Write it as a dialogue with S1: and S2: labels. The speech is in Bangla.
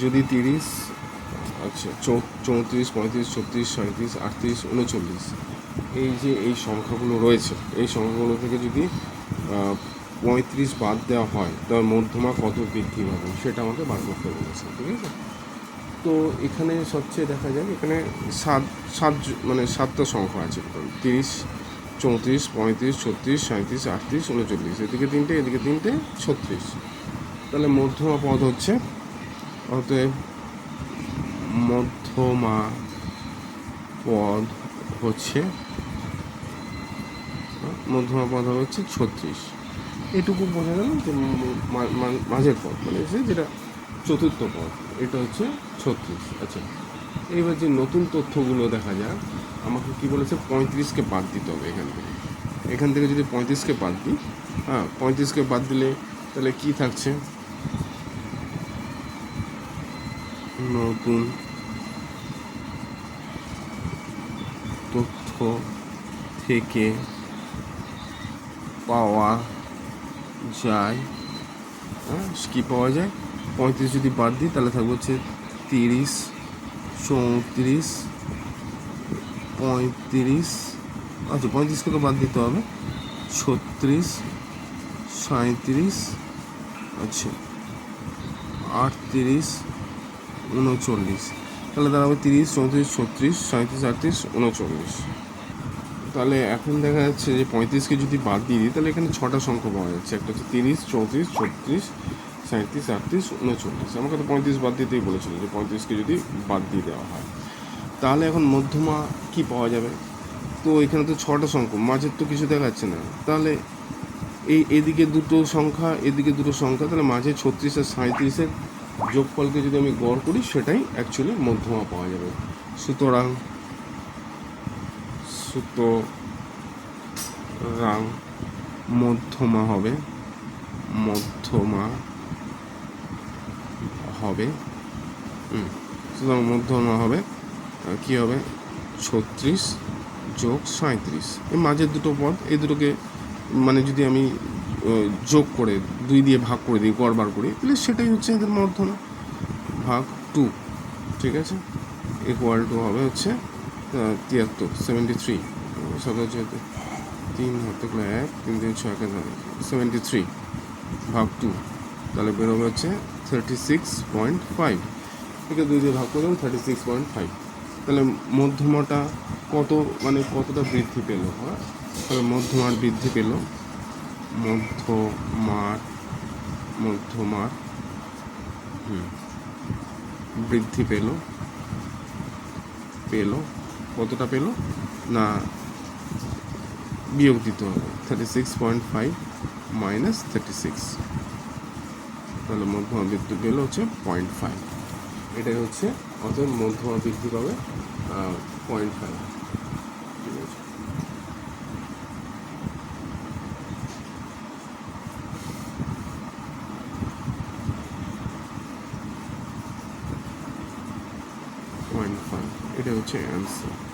S1: যদি 30, আচ্ছা 34, 35, 36, 37, 38, 39, এই যে এই সংখ্যাগুলো রয়েছে, এই সংখ্যাগুলো থেকে যদি 35 বাদ দেওয়া হয় তার মধ্যমা কত বৃদ্ধি পাবে সেটা আমাকে বার করতে বলেছে। ঠিক আছে, তো এখানে সবচেয়ে দেখা যায় এখানে মানে সাতটা সংখ্যা আছে, 30, 34, 35, 36, 37, 38, 39, এদিকে 3টে এদিকে 3টে, 36। তাহলে মধ্যমা পদ হচ্ছে, অতএব মধ্যমা পদ হচ্ছে 36। এটুকু বোঝা গেল যে মাঝের পদ মানে যেটা চতুর্থ পদ, এটা হচ্ছে 36। আচ্ছা, এইবার যে নতুন তথ্যগুলো দেখা যায়, আমাকে কি বলেছে, 35কে বাদ দিতে হবে এখান থেকে যদি 35কে বাদ দিই, 35কে বাদ দিলে তাহলে কি থাকছে, নতুন তথ্য থেকে পাওয়া যায়, কি পাওয়া যায়, 35 যদি বাদ দিই তাহলে থাকবে হচ্ছে 30, 34, 35, আচ্ছা 35কে তো বাদ দিতে হবে, 36, 37, আচ্ছা 38, 39, তাহলে দাঁড়াবে 30, 34, 36, 37, 38, 39। তাহলে এখন দেখা যাচ্ছে যে 35কে যদি বাদ দিয়ে দিই তাহলে এখানে 6টা সংখ্যা পাওয়া যাচ্ছে, একটা হচ্ছে 30, 34, 36, 37, 38, 39। আমাকে তো 35 বাদ দিতেই বলেছিল যে 35কে যদি বাদ দিয়ে দেওয়া হয় তাহলে এখন মধ্যমা কি পাওয়া যাবে। তো এখানে তো 6টা সংখ্যা, মাঝের তো কিছু দেখাচ্ছে না, তাহলে এদিকে দুটো সংখ্যা এদিকে দুটো সংখ্যা, তাহলে মাঝে 36 আর 37-এর যোগফলকে যদি আমি গড় করি সেটাই অ্যাকচুয়ালি মধ্যমা পাওয়া যাবে। সুতরাং মধ্যমা হবে সুতরাং মধ্যমা হবে কী হবে, 36 যোগ 37। এই মাঝের দুটো পদ, এই দুটোকে মানে যদি আমি যোগ করে 2 দিয়ে ভাগ করে দিই, গড় বার করি, তাহলে সেটাই হচ্ছে এদের মধ্যমা, ভাগ 2। ঠিক আছে, ইকুয়াল টু হবে হচ্ছে 73, 73, 3 হাতে 1, 3 3 6 73 ভাগ 2, তাহলে বেরোবে হচ্ছে 36.5। একে 2 দিয়ে ভাগ করলাম, 36.5। তাহলে মধ্যমাটা মানে কতটা বৃদ্ধি পেল, তাহলে মধ্যমার বৃদ্ধি পেল, মধ্যমার বৃদ্ধি পেল কতটা পেল না, বিয়োগ দিতে হবে 36.5 মাইনাস 36, তাহলে মধ্যমা বৃদ্ধি পেল হচ্ছে 0.5। এটাই হচ্ছে, অতএব মধ্যমা বৃদ্ধি পাবে 0.5। ঠিক আছে, এটা হচ্ছে অ্যান্সার।